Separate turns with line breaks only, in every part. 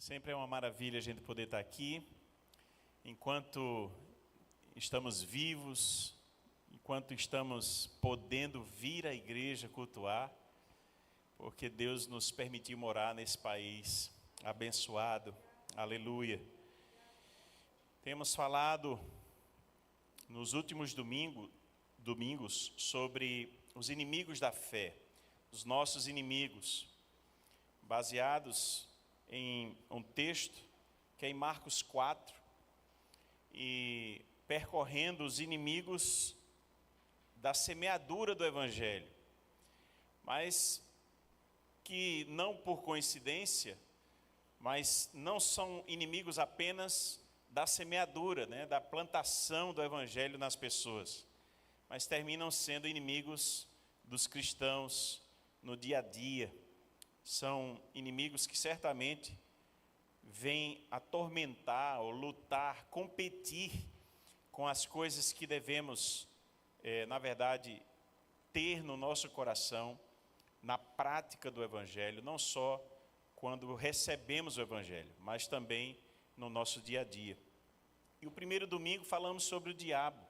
Sempre é uma maravilha a gente poder estar aqui, enquanto estamos vivos, enquanto estamos podendo vir à igreja cultuar, porque Deus nos permitiu morar nesse país abençoado, aleluia. Temos falado nos últimos domingos sobre os inimigos da fé, os nossos inimigos, baseados em um texto que é em Marcos 4, e percorrendo os inimigos da semeadura do Evangelho, mas que não por coincidência, mas não são inimigos apenas da semeadura, da plantação do Evangelho nas pessoas, mas terminam sendo inimigos dos cristãos no dia a dia. São inimigos que certamente vêm atormentar ou lutar, competir com as coisas que devemos, na verdade, ter no nosso coração, na prática do Evangelho, não só quando recebemos o Evangelho, mas também no nosso dia a dia. E o primeiro domingo falamos sobre o diabo.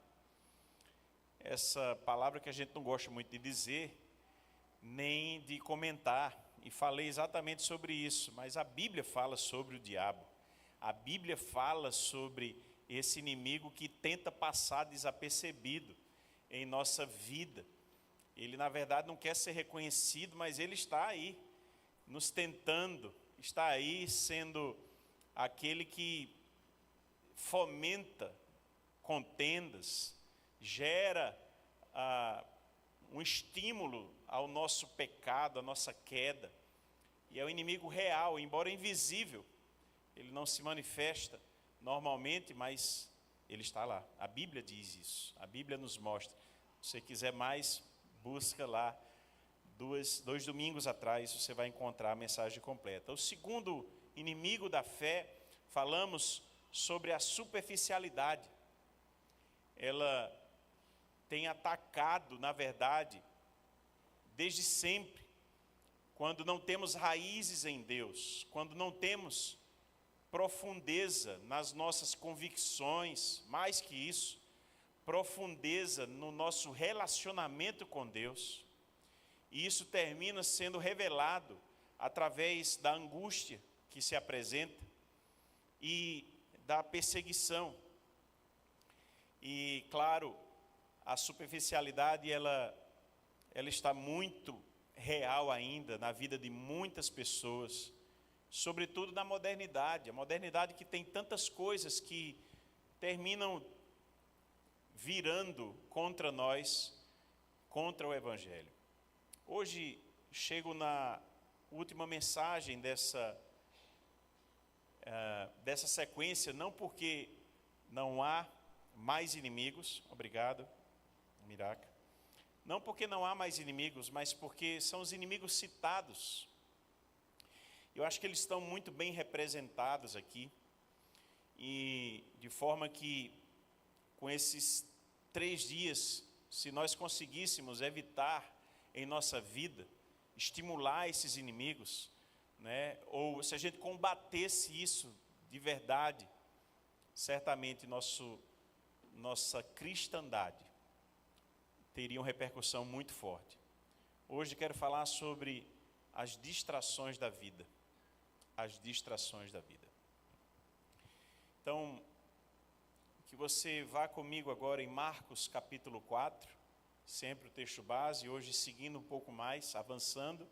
Essa palavra que a gente não gosta muito de dizer, nem de comentar, e falei exatamente sobre isso, mas a Bíblia fala sobre o diabo. A Bíblia fala sobre esse inimigo que tenta passar desapercebido em nossa vida. Ele, na verdade, não quer ser reconhecido, mas ele está aí, nos tentando, está aí sendo aquele que fomenta contendas, gera um estímulo ao nosso pecado, à nossa queda. E é o inimigo real, embora invisível. Ele não se manifesta normalmente, mas ele está lá. A Bíblia diz isso, a Bíblia nos mostra. Se você quiser mais, busca lá. Dois domingos atrás você vai encontrar a mensagem completa. O segundo inimigo da fé, falamos sobre a superficialidade. Ela tem atacado, na verdade, desde sempre, quando não temos raízes em Deus, quando não temos profundeza nas nossas convicções, mais que isso, profundeza no nosso relacionamento com Deus, e isso termina sendo revelado através da angústia que se apresenta e da perseguição. E, claro, a superficialidade, ela está muito real ainda na vida de muitas pessoas, sobretudo na modernidade. A modernidade que tem tantas coisas que terminam virando contra nós, contra o Evangelho. Hoje chego na última mensagem dessa sequência, não porque não há mais inimigos, obrigado, Miraca. Não porque não há mais inimigos, mas porque são os inimigos citados. Eu acho que eles estão muito bem representados aqui. E de forma que, com esses 3 dias, se nós conseguíssemos evitar em nossa vida, estimular esses inimigos, ou se a gente combatesse isso de verdade, certamente nossa cristandade teria uma repercussão muito forte. Hoje quero falar sobre as distrações da vida. As distrações da vida. Então, que você vá comigo agora em Marcos capítulo 4, sempre o texto base, hoje seguindo um pouco mais, avançando,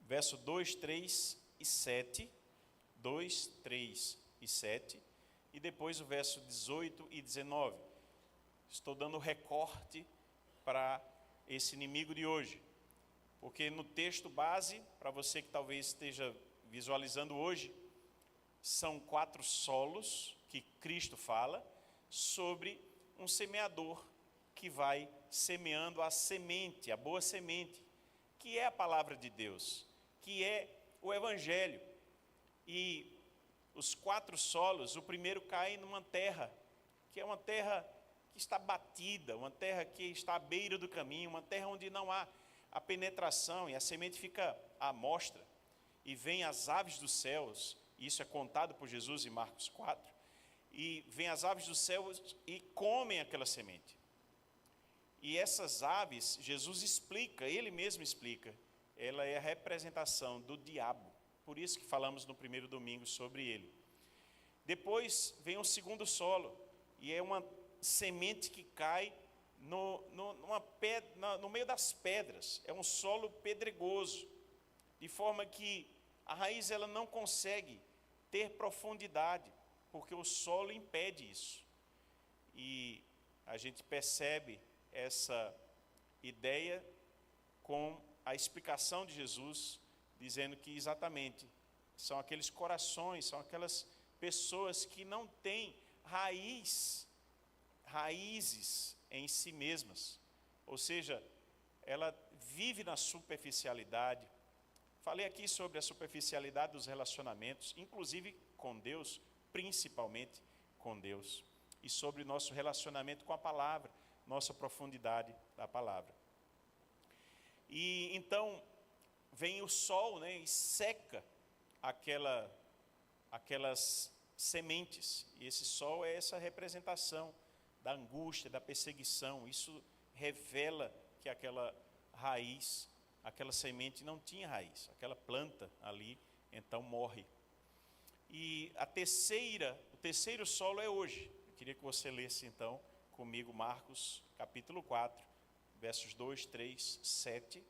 verso 2, 3 e 7, 2, 3 e 7, e depois o verso 18 e 19. Estou dando recorte para esse inimigo de hoje, porque no texto base, para você que talvez esteja visualizando hoje, são 4 solos que Cristo fala sobre um semeador que vai semeando a semente, a boa semente, que é a palavra de Deus, que é o Evangelho. E os 4 solos, o primeiro cai numa terra, que é uma terra que está batida, uma terra que está à beira do caminho, uma terra onde não há a penetração, e a semente fica à mostra, e vêm as aves dos céus, Isso é contado por Jesus em Marcos 4. E vêm as aves do céu e comem aquela semente. E essas aves, Jesus explica, ele mesmo explica, ela é a representação do diabo. Por isso que falamos no primeiro domingo sobre ele. Depois vem o segundo solo, e é uma semente que cai no meio das pedras. É um solo pedregoso, de forma que a raiz ela não consegue ter profundidade, porque o solo impede isso. E a gente percebe essa ideia com a explicação de Jesus, dizendo que exatamente são aqueles corações, são aquelas pessoas que não têm raízes em si mesmas, ou seja, ela vive na superficialidade. Falei aqui sobre a superficialidade dos relacionamentos, inclusive com Deus, principalmente com Deus, e sobre o nosso relacionamento com a palavra, nossa profundidade da palavra. E então vem o sol, né, e seca aquelas sementes, e esse sol é essa representação da angústia, da perseguição. Isso revela que aquela raiz, aquela semente não tinha raiz, aquela planta ali, então morre. E o terceiro solo é hoje. Eu queria que você lesse então comigo Marcos capítulo 4, versos 2, 3, 7,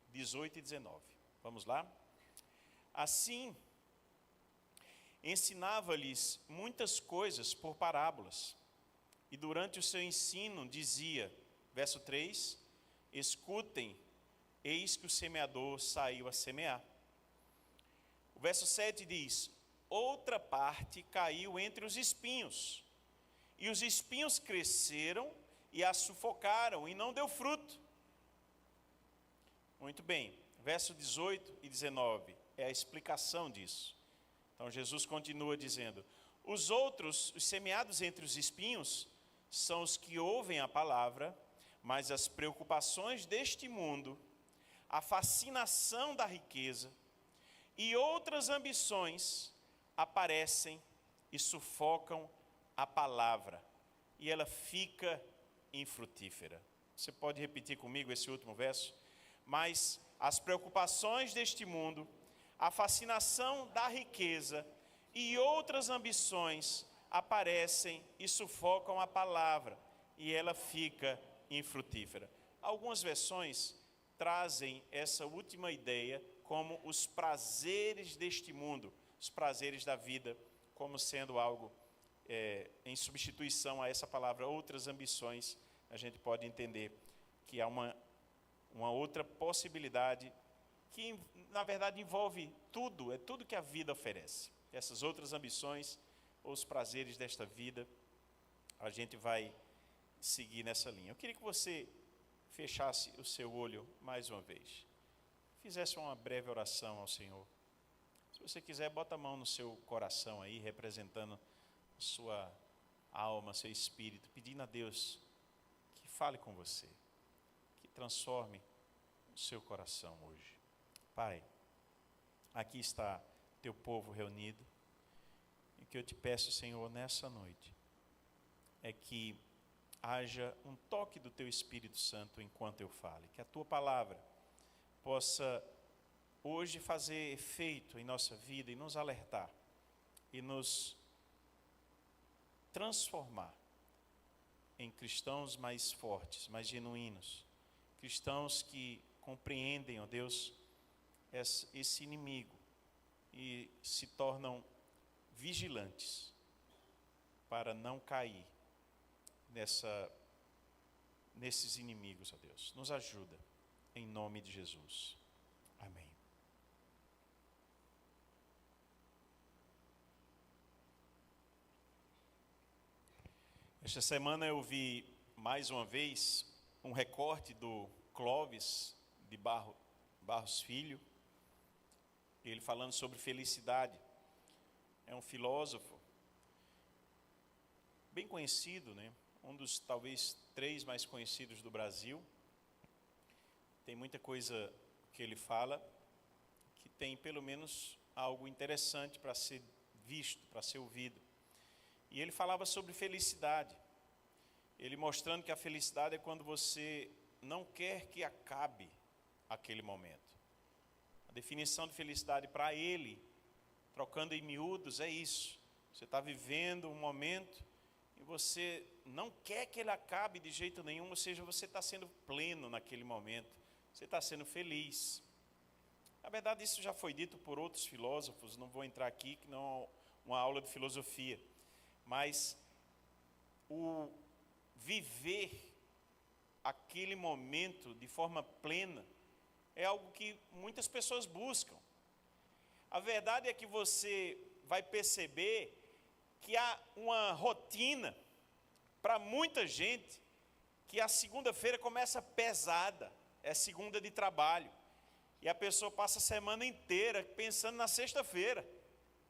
18 e 19. Vamos lá? Assim, ensinava-lhes muitas coisas por parábolas, e durante o seu ensino dizia, verso 3, escutem, eis que o semeador saiu a semear. O verso 7 diz, outra parte caiu entre os espinhos, e os espinhos cresceram e a sufocaram, e não deu fruto. Muito bem, verso 18 e 19 é a explicação disso. Então Jesus continua dizendo, os outros, os semeados entre os espinhos, são os que ouvem a palavra, mas as preocupações deste mundo, a fascinação da riqueza e outras ambições aparecem e sufocam a palavra, e ela fica infrutífera. Você pode repetir comigo esse último verso? Mas as preocupações deste mundo, a fascinação da riqueza e outras ambições aparecem e sufocam a palavra, e ela fica infrutífera. Algumas versões trazem essa última ideia como os prazeres deste mundo, os prazeres da vida, como sendo algo em substituição a essa palavra, outras ambições. A gente pode entender que há uma outra possibilidade que, na verdade, envolve tudo, é tudo que a vida oferece. Essas outras ambições, ou os prazeres desta vida, a gente vai seguir nessa linha. Eu queria que você fechasse o seu olho mais uma vez, fizesse uma breve oração ao Senhor. Se você quiser, bota a mão no seu coração aí, representando a sua alma, seu espírito, pedindo a Deus que fale com você, que transforme o seu coração hoje. Pai, aqui está teu povo reunido, e o que eu te peço, Senhor, nessa noite, é que haja um toque do teu Espírito Santo enquanto eu fale, que a tua palavra possa hoje fazer efeito em nossa vida e nos alertar, e nos transformar em cristãos mais fortes, mais genuínos, cristãos que compreendem, ó Deus, esse inimigo e se tornam vigilantes para não cair nesses inimigos, ó Deus. Nos ajuda, em nome de Jesus. Amém. Esta semana eu vi mais uma vez um recorte do Clóvis de Barros Filho, ele falando sobre felicidade. É um filósofo bem conhecido, né? Um dos talvez 3 mais conhecidos do Brasil. Tem muita coisa que ele fala que tem pelo menos algo interessante para ser visto, para ser ouvido. E ele falava sobre felicidade. Ele mostrando que a felicidade é quando você não quer que acabe aquele momento. A definição de felicidade para ele, trocando em miúdos, é isso. Você está vivendo um momento e você não quer que ele acabe de jeito nenhum, ou seja, você está sendo pleno naquele momento, você está sendo feliz. Na verdade, isso já foi dito por outros filósofos, não vou entrar aqui, que não é uma aula de filosofia, mas o viver aquele momento de forma plena é algo que muitas pessoas buscam. A verdade é que você vai perceber que há uma rotina para muita gente, que a segunda-feira começa pesada, é segunda de trabalho, e a pessoa passa a semana inteira pensando na sexta-feira,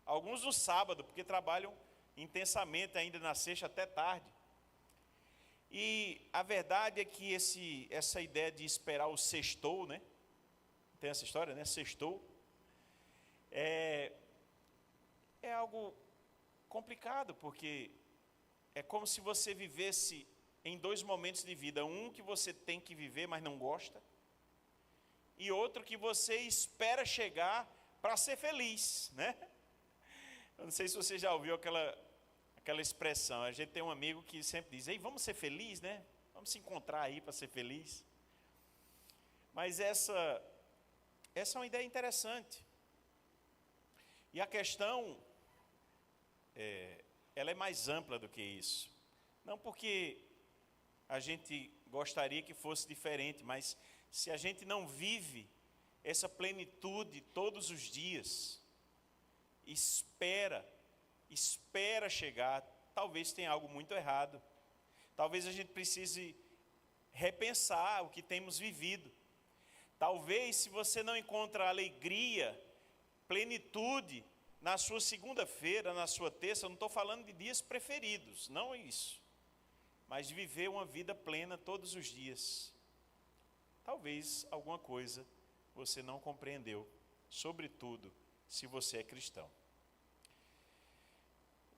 alguns no sábado, porque trabalham intensamente ainda na sexta até tarde. E a verdade é que essa ideia de esperar o sextou, né? Tem essa história, né? Sextou. É algo complicado, porque é como se você vivesse em dois momentos de vida. Um que você tem que viver, mas não gosta. E outro que você espera chegar para ser feliz, né? Eu não sei se você já ouviu aquela expressão. A gente tem um amigo que sempre diz: ei, vamos ser felizes, né? Vamos se encontrar aí para ser feliz. Mas essa é uma ideia interessante. E a questão, ela é mais ampla do que isso. Não porque a gente gostaria que fosse diferente, mas se a gente não vive essa plenitude todos os dias, espera chegar, talvez tenha algo muito errado. Talvez a gente precise repensar o que temos vivido. Talvez, se você não encontra alegria, plenitude na sua segunda-feira, na sua terça, eu não estou falando de dias preferidos, não é isso, mas de viver uma vida plena todos os dias. Talvez alguma coisa você não compreendeu, sobretudo se você é cristão.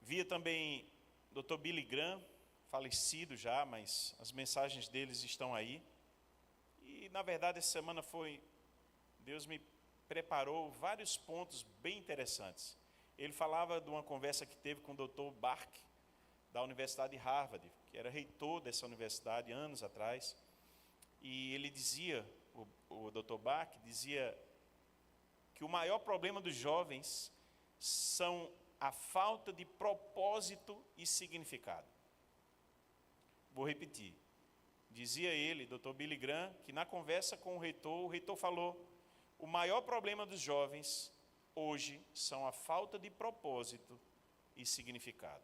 Via também Dr. Billy Graham, falecido já, mas as mensagens deles estão aí. E, na verdade, essa semana Deus me preparou vários pontos bem interessantes. Ele falava de uma conversa que teve com o Dr. Bark, da Universidade de Harvard, que era reitor dessa universidade anos atrás. E ele dizia, o Dr. Bark dizia que o maior problema dos jovens são a falta de propósito e significado. Vou repetir. Dizia ele, Dr. Billy Graham, que na conversa com o reitor falou: o maior problema dos jovens hoje são a falta de propósito e significado.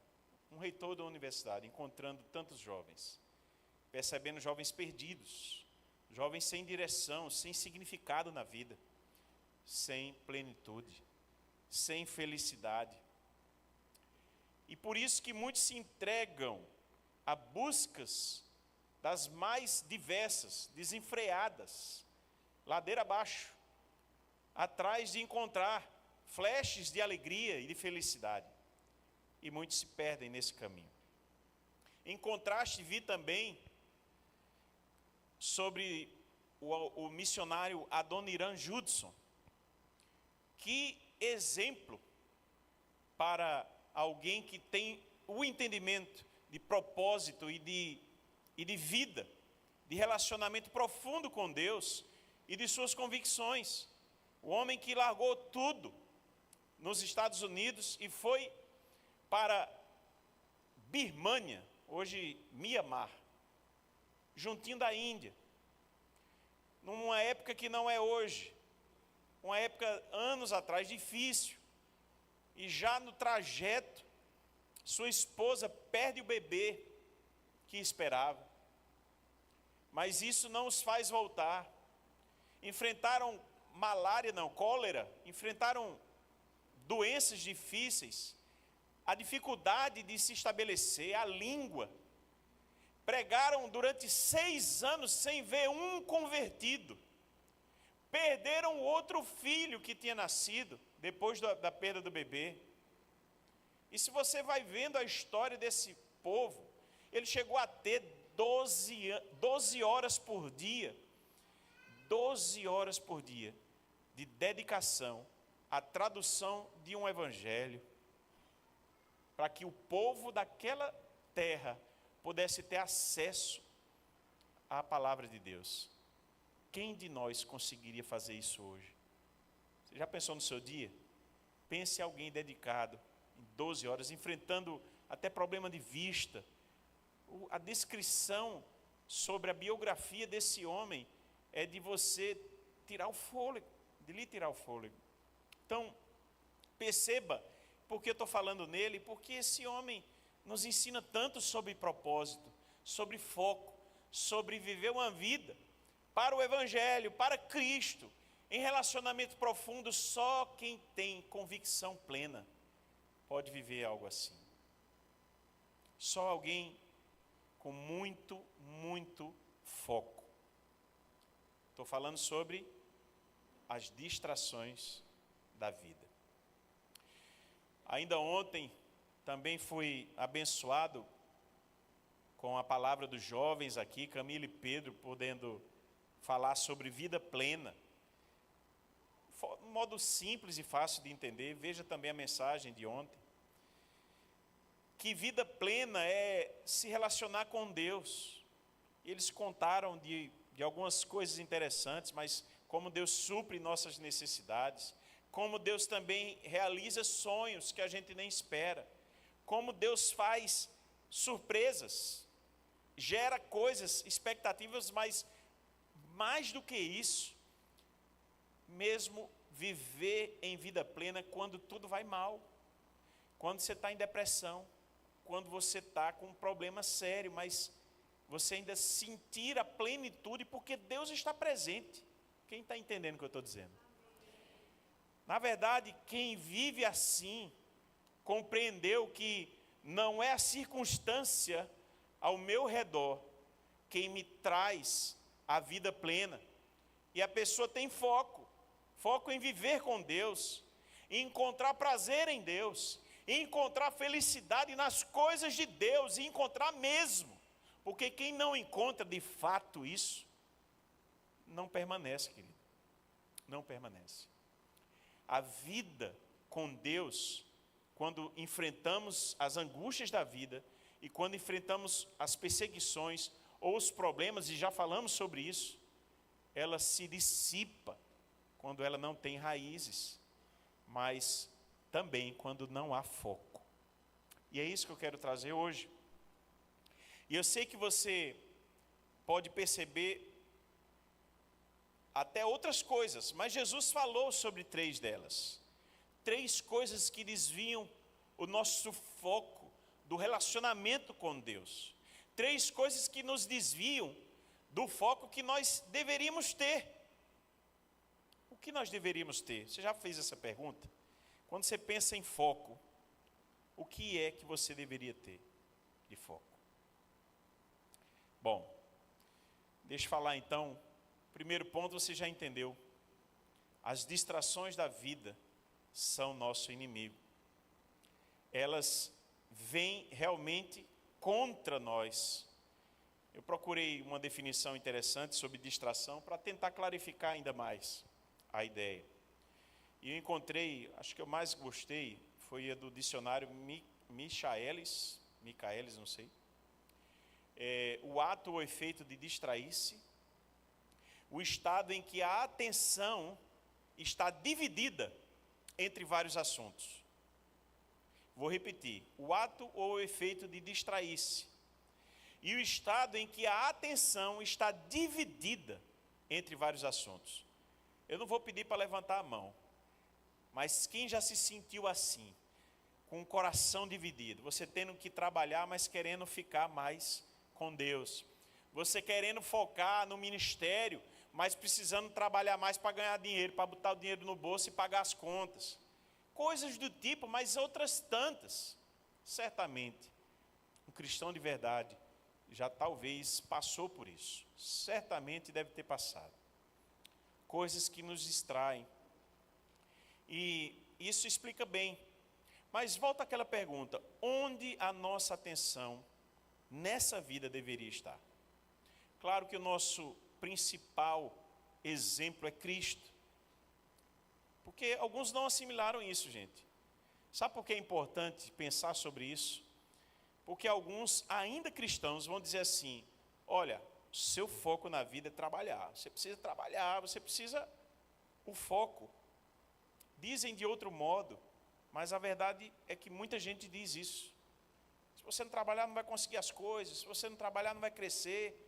Um reitor da universidade encontrando tantos jovens, percebendo jovens perdidos, jovens sem direção, sem significado na vida, sem plenitude, sem felicidade. E por isso que muitos se entregam a buscas das mais diversas, desenfreadas, ladeira abaixo, atrás de encontrar flashes de alegria e de felicidade. E muitos se perdem nesse caminho. Em contraste, vi também sobre o missionário Adoniran Judson. Que exemplo para alguém que tem o entendimento de propósito e de vida, de relacionamento profundo com Deus e de suas convicções. O homem que largou tudo nos Estados Unidos e foi para Birmânia, hoje Mianmar, juntinho da Índia, numa época que não é hoje, uma época anos atrás difícil, e já no trajeto, sua esposa perde o bebê que esperava, mas isso não os faz voltar. Enfrentaram cólera, enfrentaram doenças difíceis, a dificuldade de se estabelecer, a língua. Pregaram durante 6 anos sem ver um convertido. perderam outro filho que tinha nascido depois da perda do bebê. E se você vai vendo a história desse povo, ele chegou a ter 12 horas por dia, 12 horas por dia de dedicação à tradução de um evangelho, para que o povo daquela terra pudesse ter acesso à palavra de Deus. Quem de nós conseguiria fazer isso hoje? Você já pensou no seu dia? Pense em alguém dedicado, em 12 horas, enfrentando até problema de vista. A descrição sobre a biografia desse homem é de você tirar o fôlego, de lhe tirar o fôlego. Então, perceba porque eu estou falando nele, porque esse homem nos ensina tanto sobre propósito, sobre foco, sobre viver uma vida para o Evangelho, para Cristo, em relacionamento profundo. Só quem tem convicção plena pode viver algo assim. Só alguém com muito, muito foco. Estou falando sobre as distrações da vida. Ainda ontem também fui abençoado com a palavra dos jovens aqui, Camila e Pedro, podendo falar sobre vida plena. Um modo simples e fácil de entender. Veja também a mensagem de ontem. Que vida plena é se relacionar com Deus. Eles contaram de algumas coisas interessantes, mas como Deus supre nossas necessidades, como Deus também realiza sonhos que a gente nem espera, como Deus faz surpresas, gera coisas, expectativas, mas mais do que isso, mesmo viver em vida plena quando tudo vai mal, quando você está em depressão, quando você está com um problema sério, mas você ainda sentir a plenitude porque Deus está presente. Quem está entendendo o que eu estou dizendo? Na verdade, quem vive assim, compreendeu que não é a circunstância ao meu redor quem me traz a vida plena. E a pessoa tem foco em viver com Deus, em encontrar prazer em Deus, em encontrar felicidade nas coisas de Deus, e encontrar mesmo. Porque quem não encontra de fato isso, não permanece, querido. Não permanece. A vida com Deus, quando enfrentamos as angústias da vida, e quando enfrentamos as perseguições ou os problemas, e já falamos sobre isso, ela se dissipa quando ela não tem raízes, mas também quando não há foco. E é isso que eu quero trazer hoje. E eu sei que você pode perceber até outras coisas, mas Jesus falou sobre 3 delas. 3 coisas que desviam o nosso foco do relacionamento com Deus. 3 coisas que nos desviam do foco que nós deveríamos ter. O que nós deveríamos ter? Você já fez essa pergunta? Quando você pensa em foco, o que é que você deveria ter de foco? Bom, deixa eu falar então. Primeiro ponto, você já entendeu. As distrações da vida são nosso inimigo. Elas vêm realmente contra nós. Eu procurei uma definição interessante sobre distração para tentar clarificar ainda mais a ideia. E eu encontrei, acho que eu mais gostei, foi a do dicionário Michaelis, não sei. O ato ou efeito de distrair-se, o estado em que a atenção está dividida entre vários assuntos. Vou repetir, o ato ou efeito de distrair-se, e o estado em que a atenção está dividida entre vários assuntos. Eu não vou pedir para levantar a mão, mas quem já se sentiu assim, com o coração dividido, você tendo que trabalhar, mas querendo ficar mais com Deus, você querendo focar no ministério, mas precisando trabalhar mais para ganhar dinheiro, para botar o dinheiro no bolso e pagar as contas, coisas do tipo, mas outras tantas. Certamente, um cristão de verdade já talvez passou por isso, certamente deve ter passado. coisas que nos distraem. E isso explica bem. Mas volta àquela pergunta: onde a nossa atenção nessa vida deveria estar? Claro que o nosso principal exemplo é Cristo. Porque alguns não assimilaram isso, gente. Sabe por que é importante pensar sobre isso? Porque alguns, ainda cristãos, vão dizer assim: olha, seu foco na vida é trabalhar. Você precisa trabalhar, você precisa o foco. Dizem de outro modo, mas a verdade é que muita gente diz isso. Se você não trabalhar, não vai conseguir as coisas. Se você não trabalhar, não vai crescer.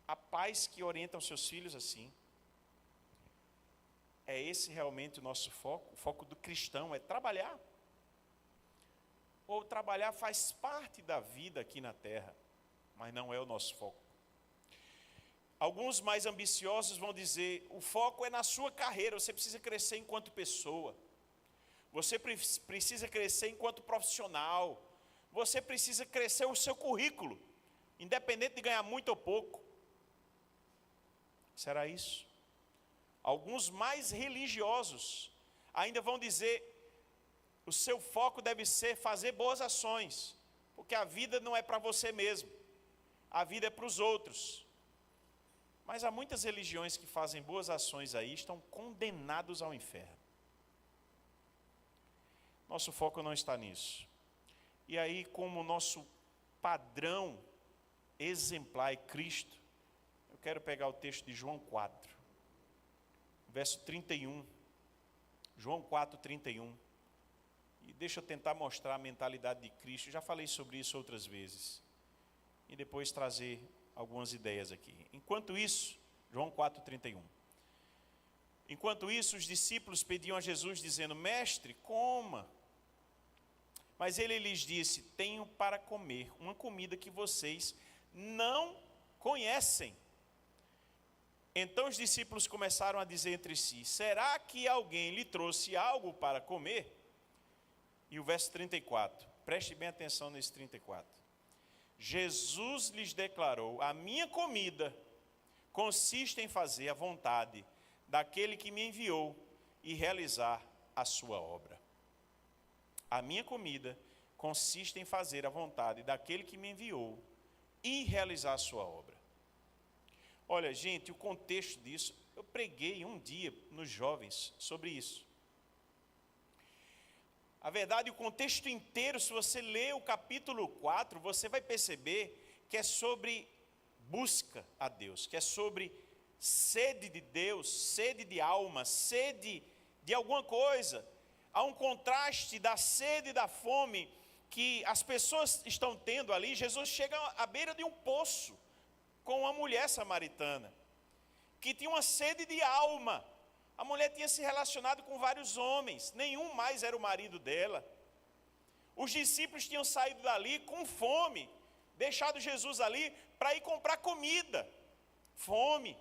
Há pais que orientam seus filhos assim. É esse realmente o nosso foco? O foco do cristão é trabalhar? Ou trabalhar faz parte da vida aqui na terra, mas não é o nosso foco? Alguns mais ambiciosos vão dizer: o foco é na sua carreira, você precisa crescer enquanto pessoa. Você precisa crescer enquanto profissional. Você precisa crescer o seu currículo, independente de ganhar muito ou pouco. Será isso? Alguns mais religiosos ainda vão dizer: o seu foco deve ser fazer boas ações, porque a vida não é para você mesmo, a vida é para os outros. Mas há muitas religiões que fazem boas ações aí, estão condenados ao inferno. Nosso foco não está nisso. E aí, como o nosso padrão exemplar é Cristo, eu quero pegar o texto de João 4, verso 31. João 4, 31. E deixa eu tentar mostrar a mentalidade de Cristo. Já falei sobre isso outras vezes. E depois trazer algumas ideias aqui. Enquanto isso, João 4, 31. Enquanto isso, os discípulos pediam a Jesus, dizendo: mestre, coma. Mas ele lhes disse: tenho para comer uma comida que vocês não conhecem. Então os discípulos começaram a dizer entre si: será que alguém lhe trouxe algo para comer? E o verso 34, preste bem atenção nesse 34. Jesus lhes declarou: a minha comida consiste em fazer a vontade daquele que me enviou e realizar a sua obra. A minha comida consiste em fazer a vontade daquele que me enviou e realizar a sua obra. Olha, gente, o contexto disso, eu preguei um dia nos jovens sobre isso. A verdade, o contexto inteiro, se você ler o capítulo 4, você vai perceber que é sobre busca a Deus, que é sobre sede de Deus, sede de alma, sede de alguma coisa. Há um contraste da sede e da fome que as pessoas estão tendo ali. Jesus chega à beira de um poço com uma mulher samaritana, que tinha uma sede de alma. A mulher tinha se relacionado com vários homens, nenhum mais era o marido dela. Os discípulos tinham saído dali com fome, deixado Jesus ali para ir comprar comida, fome.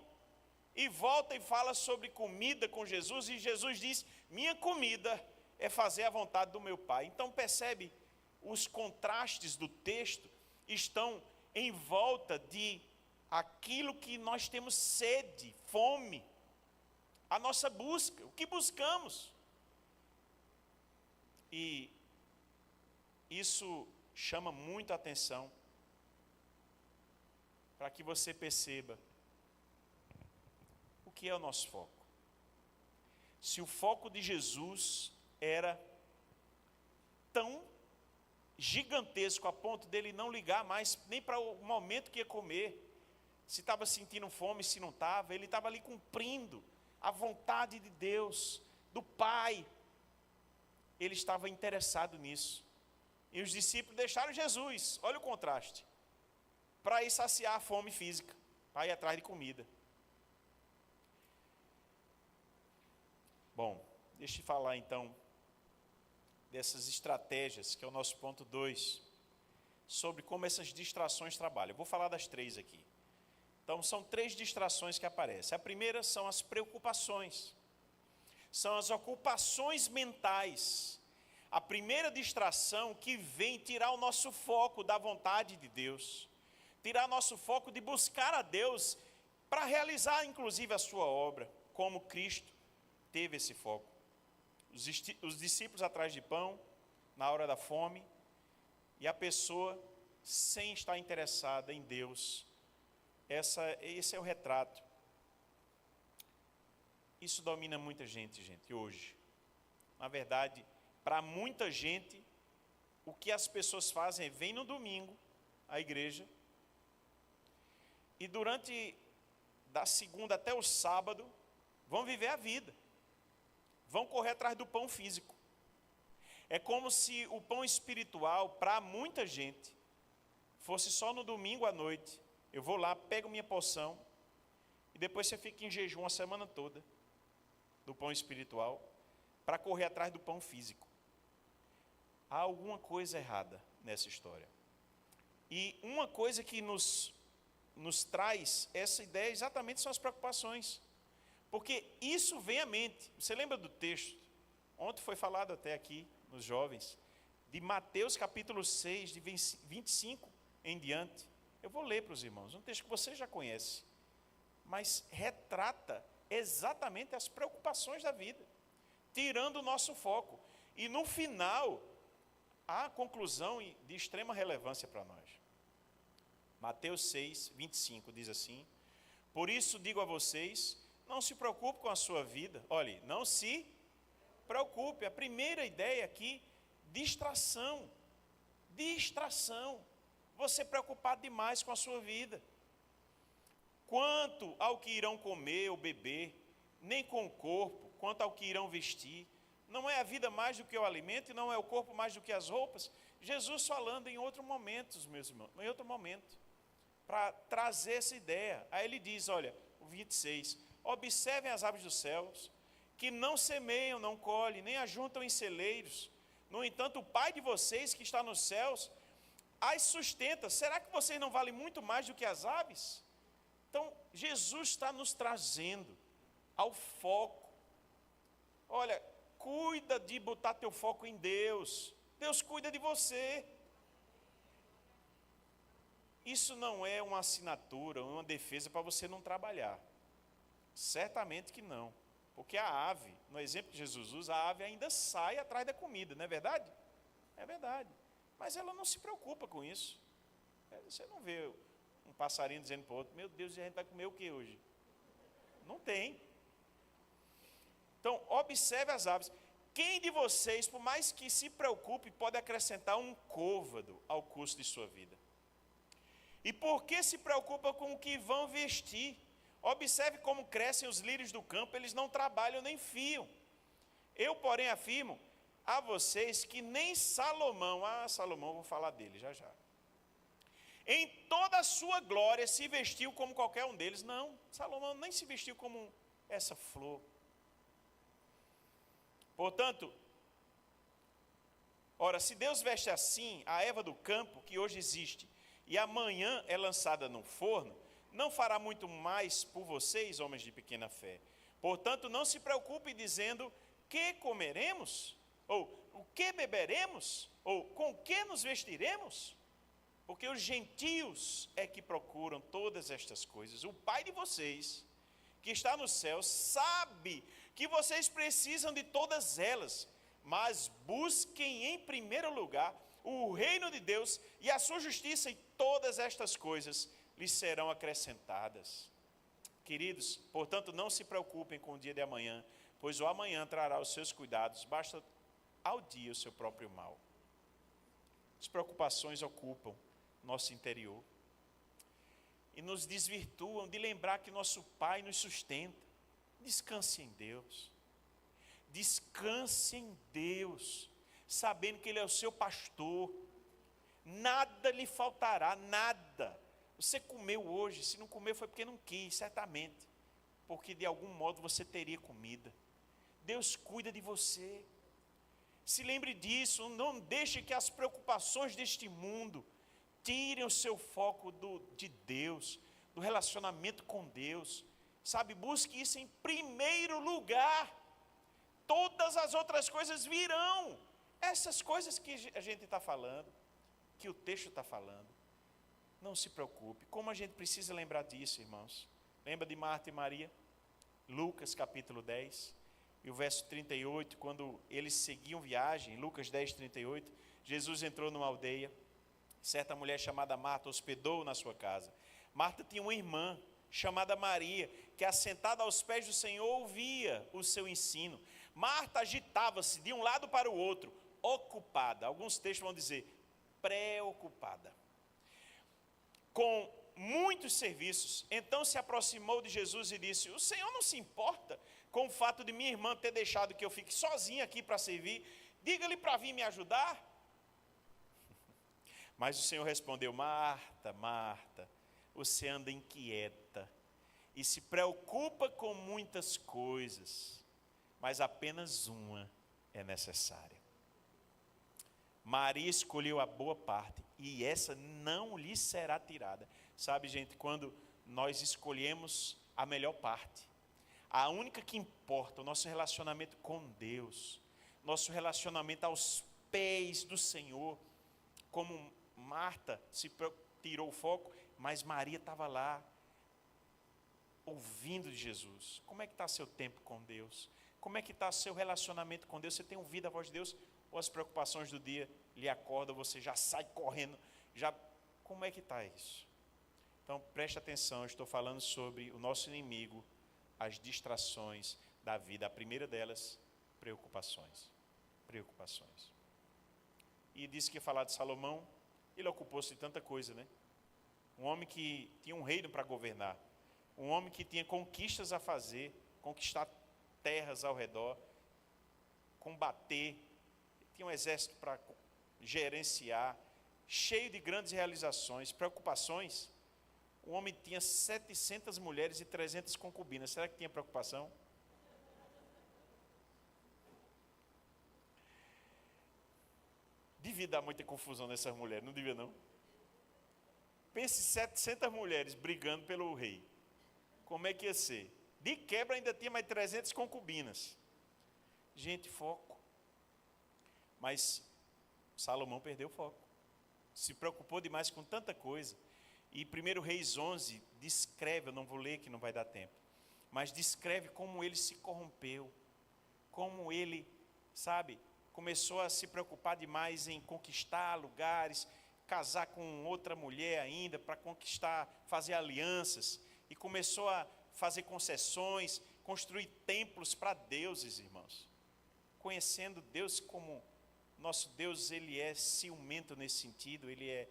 E volta e fala sobre comida com Jesus, e Jesus diz: minha comida é fazer a vontade do meu Pai. Então percebe, os contrastes do texto estão em volta de aquilo que nós temos sede, fome, a nossa busca, o que buscamos. E isso chama muito a atenção, para que você perceba o que é o nosso foco. Se o foco de Jesus era tão gigantesco a ponto dele não ligar mais nem para o momento que ia comer, se estava sentindo fome, se não estava, ele estava ali cumprindo a vontade de Deus, do Pai. Ele estava interessado nisso. E os discípulos deixaram Jesus, olha o contraste, para ir saciar a fome física, para ir atrás de comida. Bom, deixa eu falar então dessas estratégias, que é o nosso ponto 2, sobre como essas distrações trabalham. Eu vou falar das 3 aqui. Então, são 3 distrações que aparecem. A primeira são as preocupações, são as ocupações mentais. A primeira distração que vem tirar o nosso foco da vontade de Deus, tirar nosso foco de buscar a Deus para realizar inclusive a sua obra. como Cristo teve esse foco. Os discípulos atrás de pão, na hora da fome, e a pessoa sem estar interessada em Deus. Esse é o retrato. Isso domina muita gente, hoje. Na verdade, para muita gente, o que as pessoas fazem é vêm no domingo à igreja e durante da segunda até o sábado vão viver a vida. Vão correr atrás do pão físico. É como se o pão espiritual, para muita gente, fosse só no domingo à noite. Eu vou lá, pego minha porção, e depois você fica em jejum a semana toda do pão espiritual, para correr atrás do pão físico. Há alguma coisa errada nessa história. E uma coisa que nos traz essa ideia exatamente são as preocupações. Porque isso vem à mente. Você lembra do texto? Ontem foi falado até aqui, nos jovens, de Mateus capítulo 6, de 25 em diante. Eu vou ler para os irmãos, um texto que você já conhece, mas retrata exatamente as preocupações da vida, tirando o nosso foco. E no final, há a conclusão de extrema relevância para nós. Mateus 6, 25 diz assim: por isso digo a vocês, não se preocupe com a sua vida. Olhe, não se preocupe. A primeira ideia aqui, distração. Distração. Você preocupado demais com a sua vida. Quanto ao que irão comer ou beber, nem com o corpo, quanto ao que irão vestir. Não é a vida mais do que o alimento e não é o corpo mais do que as roupas? Jesus falando em outro momento, meus irmãos, em outro momento, para trazer essa ideia. Aí ele diz, olha, o 26, observem as aves dos céus, que não semeiam, não colhem, nem ajuntam em celeiros. No entanto, o Pai de vocês que está nos céus as sustenta. Será que vocês não valem muito mais do que as aves? Então, Jesus está nos trazendo ao foco. Olha, cuida de botar teu foco em Deus. Deus cuida de você. Isso não é uma assinatura, uma defesa para você não trabalhar. Certamente que não. Porque a ave, no exemplo que Jesus usa, a ave ainda sai atrás da comida, não é verdade? É verdade. Mas ela não se preocupa com isso. Você não vê um passarinho dizendo para o outro, meu Deus, a gente vai comer o que hoje? Não tem. Então, observe as aves. Quem de vocês, por mais que se preocupe, pode acrescentar um côvado ao custo de sua vida? E por que se preocupa com o que vão vestir? Observe como crescem os lírios do campo, eles não trabalham nem fiam. Eu, porém, afirmo a vocês que nem Salomão, Salomão, vou falar dele já já, em toda a sua glória se vestiu como qualquer um deles. Não, Salomão nem se vestiu como essa flor. Portanto, ora, se Deus veste assim a erva do campo, que hoje existe, e amanhã é lançada no forno, não fará muito mais por vocês, homens de pequena fé. Portanto, não se preocupem dizendo, que comeremos? Ou, o que beberemos? Ou, com que nos vestiremos? Porque os gentios é que procuram todas estas coisas. O Pai de vocês, que está no céu, sabe que vocês precisam de todas elas. Mas busquem em primeiro lugar o reino de Deus e a sua justiça, e todas estas coisas lhes serão acrescentadas. Queridos, portanto, não se preocupem com o dia de amanhã, pois o amanhã trará os seus cuidados, basta ao dia o seu próprio mal. As preocupações ocupam nosso interior e nos desvirtuam de lembrar que nosso Pai nos sustenta. Descanse em Deus. Descanse em Deus, sabendo que Ele é o seu pastor. Nada lhe faltará, nada. Você comeu hoje, se não comeu foi porque não quis, certamente. Porque de algum modo você teria comida. Deus cuida de você. Se lembre disso, não deixe que as preocupações deste mundo tirem o seu foco de Deus, do relacionamento com Deus. Sabe, busque isso em primeiro lugar. Todas as outras coisas virão. Essas coisas que a gente está falando, que o texto está falando. Não se preocupe. Como a gente precisa lembrar disso, irmãos? Lembra de Marta e Maria? Lucas capítulo 10, e o verso 38, quando eles seguiam viagem, Lucas 10, 38, Jesus entrou numa aldeia, certa mulher chamada Marta hospedou na sua casa. Marta tinha uma irmã chamada Maria, que assentada aos pés do Senhor ouvia o seu ensino. Marta agitava-se de um lado para o outro, ocupada, alguns textos vão dizer, preocupada, com muitos serviços. Então se aproximou de Jesus e disse: o Senhor não se importa com o fato de minha irmã ter deixado que eu fique sozinha aqui para servir? Diga-lhe para vir me ajudar. Mas o Senhor respondeu: Marta, Marta, você anda inquieta e se preocupa com muitas coisas, mas apenas uma é necessária. Maria escolheu a boa parte, e essa não lhe será tirada. Sabe, gente, quando nós escolhemos a melhor parte, a única que importa, o nosso relacionamento com Deus, nosso relacionamento aos pés do Senhor, como Marta tirou o foco, mas Maria estava lá, ouvindo de Jesus. Como é que está seu tempo com Deus? Como é que está seu relacionamento com Deus? Você tem ouvido a voz de Deus? Ou as preocupações do dia lhe acordam, você já sai correndo? Como é que está isso? Então preste atenção, eu estou falando sobre o nosso inimigo, as distrações da vida. A primeira delas, preocupações. Preocupações. E disse que ia falar de Salomão, ele ocupou-se de tanta coisa, né? Um homem que tinha um reino para governar, um homem que tinha conquistas a fazer, conquistar terras ao redor, combater, tinha um exército para gerenciar, cheio de grandes realizações, preocupações. O homem tinha 700 mulheres e 300 concubinas. Será que tinha preocupação? Devia dar muita confusão nessas mulheres, não devia não? Pense 700 mulheres brigando pelo rei. Como é que ia ser? De quebra ainda tinha mais 300 concubinas. Gente, foco. Mas Salomão perdeu o foco. Se preocupou demais com tanta coisa. E 1 Reis 11 descreve, eu não vou ler que não vai dar tempo, mas descreve como ele se corrompeu, como ele, começou a se preocupar demais em conquistar lugares, casar com outra mulher ainda, para conquistar, fazer alianças, e começou a fazer concessões, construir templos para deuses, irmãos. Conhecendo Deus como nosso Deus, ele é ciumento nesse sentido, ele é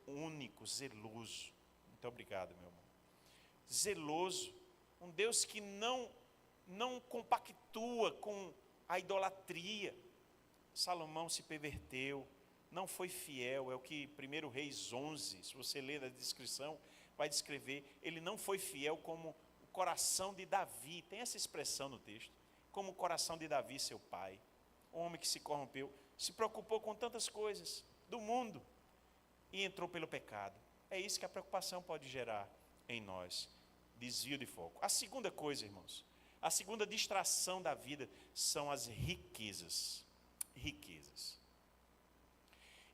único, zeloso. Muito obrigado, meu irmão. Zeloso, um Deus que não compactua com a idolatria. Salomão se perverteu, não foi fiel, é o que 1 Reis 11, se você ler a descrição, vai descrever, ele não foi fiel como o coração de Davi, tem essa expressão no texto, como o coração de Davi, seu pai, um homem que se corrompeu, se preocupou com tantas coisas do mundo, e entrou pelo pecado. É isso que a preocupação pode gerar em nós, desvio de foco. A segunda coisa, irmãos, a segunda distração da vida são as riquezas. Riquezas.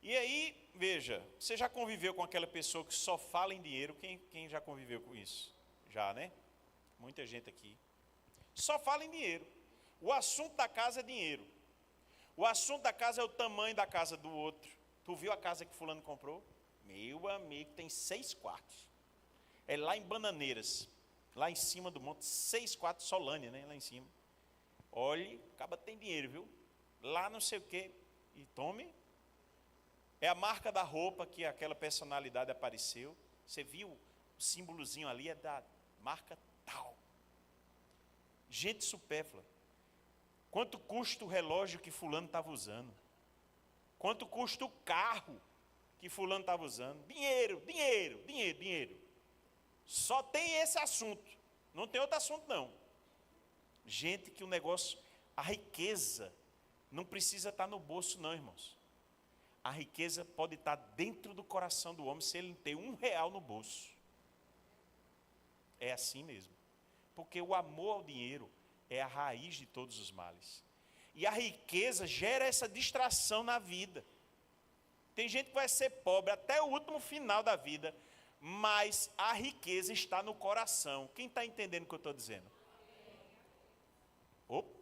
E aí, veja, você já conviveu com aquela pessoa que só fala em dinheiro? Quem já conviveu com isso? Já, né? Muita gente aqui. Só fala em dinheiro. O assunto da casa é dinheiro. O assunto da casa é o tamanho da casa do outro. Tu viu a casa que fulano comprou? Meu amigo, tem 6 quartos. É lá em Bananeiras, lá em cima do monte, 6 quartos, Solânia, né? Lá em cima. Olhe, acaba tem dinheiro, viu? Lá não sei o quê. E tome. É a marca da roupa que aquela personalidade apareceu. Você viu o símbolozinho ali, é da marca tal. Gente supérflua. Quanto custa o relógio que fulano estava usando? Quanto custa o carro que fulano estava usando? Dinheiro, dinheiro, dinheiro, dinheiro. Só tem esse assunto. Não tem outro assunto, não. Gente que o negócio, a riqueza, não precisa estar no bolso, não, irmãos. A riqueza pode estar dentro do coração do homem se ele não tem R$1 no bolso. É assim mesmo. Porque o amor ao dinheiro é a raiz de todos os males. E a riqueza gera essa distração na vida. Tem gente que vai ser pobre até o último final da vida, mas a riqueza está no coração. Quem está entendendo o que eu estou dizendo?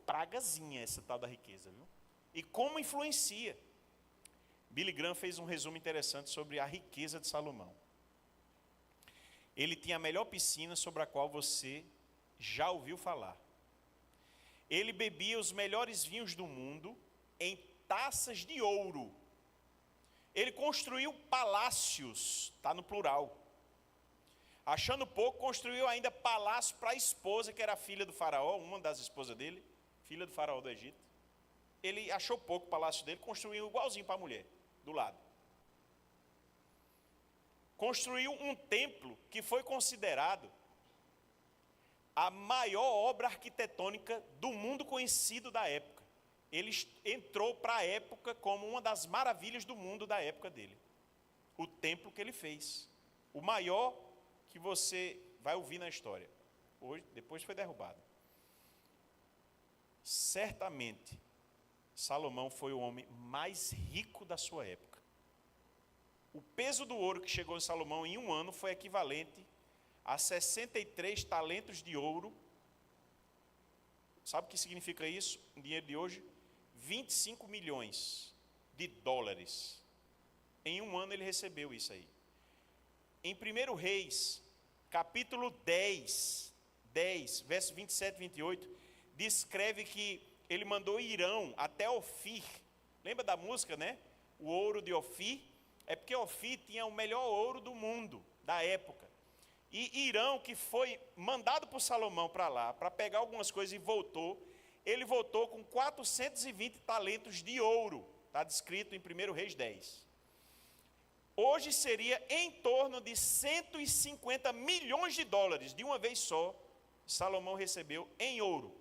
pragazinha essa tal da riqueza, viu? E como influencia. Billy Graham fez um resumo interessante sobre a riqueza de Salomão. Ele tinha a melhor piscina sobre a qual você já ouviu falar. Ele bebia os melhores vinhos do mundo em taças de ouro. Ele construiu palácios, está no plural. Achando pouco, construiu ainda palácio para a esposa, que era a filha do faraó, uma das esposas dele, filha do faraó do Egito. Ele achou pouco o palácio dele, construiu igualzinho para a mulher, do lado. Construiu um templo que foi considerado a maior obra arquitetônica do mundo conhecido da época. Ele entrou para a época como uma das maravilhas do mundo da época dele. O templo que ele fez. O maior que você vai ouvir na história. Hoje, depois foi derrubado. Certamente, Salomão foi o homem mais rico da sua época. O peso do ouro que chegou em Salomão em um ano foi equivalente a 63 talentos de ouro. Sabe o que significa isso? Em dinheiro de hoje, 25 milhões de dólares. Em um ano ele recebeu isso aí. Em 1 Reis, capítulo 10, versos 27 e 28, descreve que ele mandou Irão até Ofir. Lembra da música, né? O ouro de Ofir. É porque Ofir tinha o melhor ouro do mundo, da época. E Irão, que foi mandado por Salomão para lá, para pegar algumas coisas e voltou, ele voltou com 420 talentos de ouro. Está descrito em 1 Reis 10. Hoje seria em torno de 150 milhões de dólares, de uma vez só, Salomão recebeu em ouro.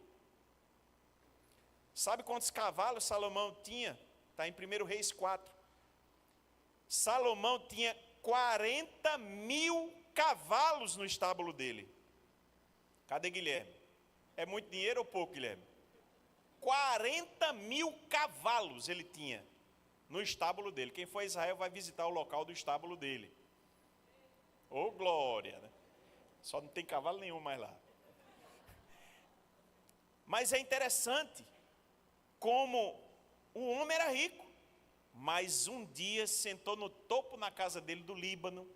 Sabe quantos cavalos Salomão tinha? Está em 1 Reis 4. Salomão tinha 40 mil cavalos no estábulo dele. Cadê Guilherme? É muito dinheiro ou pouco, Guilherme? 40 mil cavalos ele tinha no estábulo dele. Quem for a Israel vai visitar o local do estábulo dele. Ô, glória, né? Só não tem cavalo nenhum mais lá. Mas é interessante como o homem era rico, mas um dia sentou no topo na casa dele do Líbano,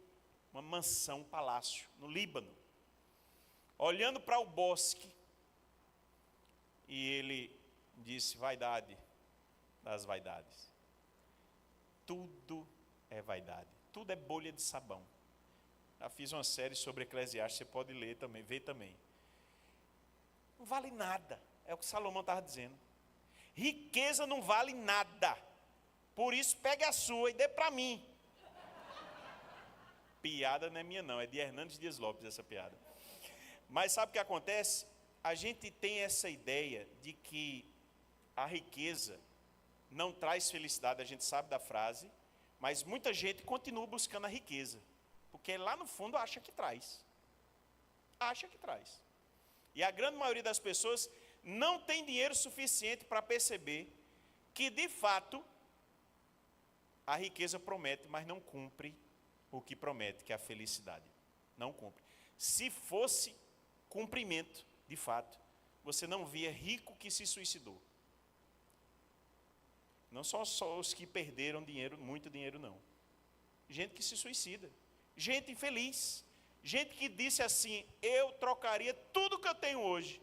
uma mansão, um palácio no Líbano, olhando para o bosque, e ele disse: vaidade das vaidades. Tudo é vaidade, tudo é bolha de sabão. Já fiz uma série sobre Eclesiastes, você pode ler também, ver também. Não vale nada, é o que Salomão estava dizendo. Riqueza não vale nada, por isso pegue a sua e dê para mim. Piada não é minha não, é de Hernandes Dias Lopes essa piada. Mas sabe o que acontece? A gente tem essa ideia de que a riqueza não traz felicidade, a gente sabe da frase, mas muita gente continua buscando a riqueza, porque lá no fundo acha que traz. Acha que traz. E a grande maioria das pessoas não tem dinheiro suficiente para perceber que, de fato, a riqueza promete, mas não cumpre o que promete, que é a felicidade. Não cumpre. Se fosse cumprimento, de fato, você não via rico que se suicidou. Não só os que perderam dinheiro, muito dinheiro não. Gente que se suicida. Gente infeliz. Gente que disse assim: eu trocaria tudo que eu tenho hoje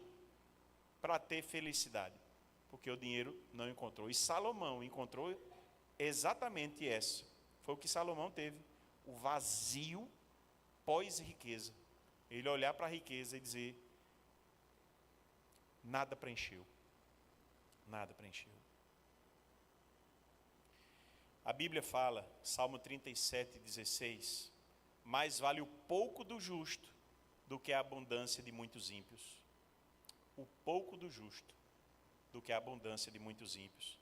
para ter felicidade. Porque o dinheiro não encontrou. E Salomão encontrou exatamente essa. Foi o que Salomão teve. O vazio pós-riqueza. Ele olhar para a riqueza e dizer: nada preencheu. Nada preencheu. A Bíblia fala, Salmo 37:16, mais vale o pouco do justo do que a abundância de muitos ímpios. O pouco do justo do que a abundância de muitos ímpios.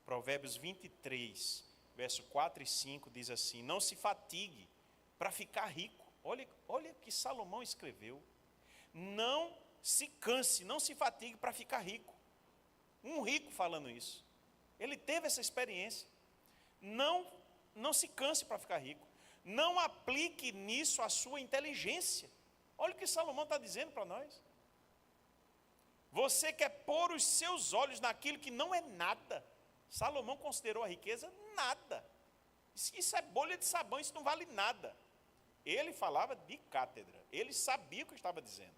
Provérbios 23, verso 4 e 5 diz assim: não se fatigue para ficar rico. Olha o que Salomão escreveu. Não se canse, não se fatigue para ficar rico. Um rico falando isso. Ele teve essa experiência. Não se canse para ficar rico. Não aplique nisso a sua inteligência. Olha o que Salomão está dizendo para nós. Você quer pôr os seus olhos naquilo que não é nada. Salomão considerou a riqueza nada. Isso é bolha de sabão, isso não vale nada. Ele falava de cátedra, ele sabia o que estava dizendo.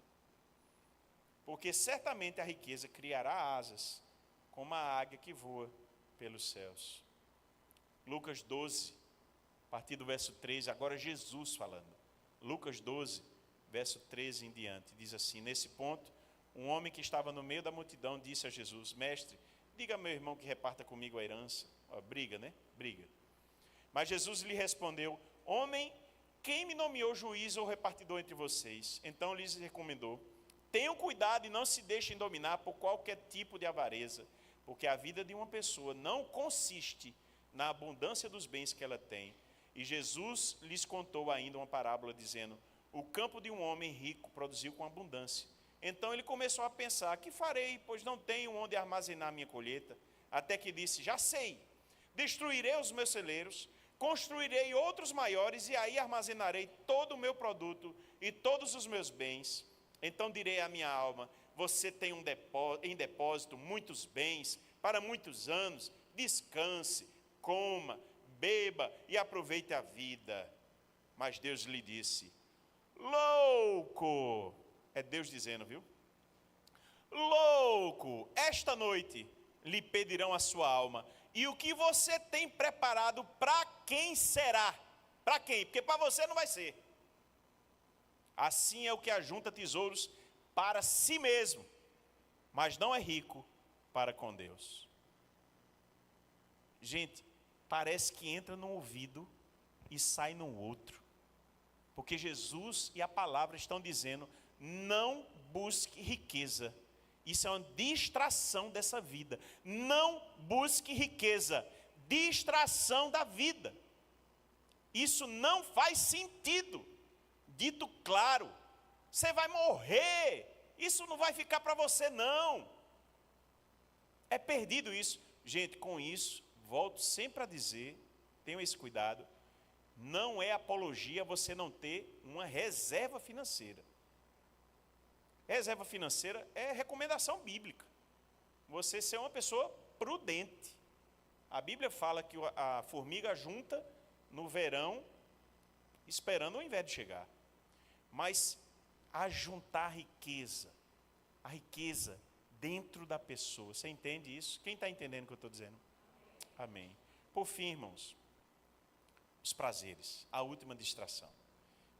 Porque certamente a riqueza criará asas, como a águia que voa pelos céus. Lucas 12, a partir do verso 13, agora Jesus falando. Lucas 12, verso 13 em diante, diz assim: nesse ponto, um homem que estava no meio da multidão disse a Jesus: mestre, diga a meu irmão que reparta comigo a herança. Briga, né? Briga. Mas Jesus lhe respondeu: homem, quem me nomeou juiz ou repartidor entre vocês? Então lhes recomendou: tenham cuidado e não se deixem dominar por qualquer tipo de avareza, porque a vida de uma pessoa não consiste na abundância dos bens que ela tem. E Jesus lhes contou ainda uma parábola, dizendo: o campo de um homem rico produziu com abundância. Então ele começou a pensar: que farei, pois não tenho onde armazenar minha colheita? Até que disse: já sei, destruirei os meus celeiros, construirei outros maiores, e aí armazenarei todo o meu produto e todos os meus bens. Então direi à minha alma: você tem em depósito muitos bens para muitos anos, descanse, coma, beba e aproveite a vida. Mas Deus lhe disse: louco! É Deus dizendo, viu? Louco! Esta noite lhe pedirão a sua alma. E o que você tem preparado, para quem será? Para quem? Porque para você não vai ser. Assim é o que ajunta tesouros para si mesmo, mas não é rico para com Deus. Gente, parece que entra num ouvido e sai no outro. Porque Jesus e a palavra estão dizendo: não busque riqueza. Isso é uma distração dessa vida. Não busque riqueza. Distração da vida. Isso não faz sentido. Dito claro, você vai morrer. Isso não vai ficar para você, não. É perdido isso. Gente, com isso, volto sempre a dizer, tenham esse cuidado, não é apologia você não ter uma reserva financeira. Reserva financeira é recomendação bíblica. Você ser uma pessoa prudente. A Bíblia fala que a formiga junta no verão, esperando o inverno chegar. Mas ajuntar a riqueza dentro da pessoa. Você entende isso? Quem está entendendo o que eu estou dizendo? Amém. Por fim, irmãos, os prazeres, a última distração.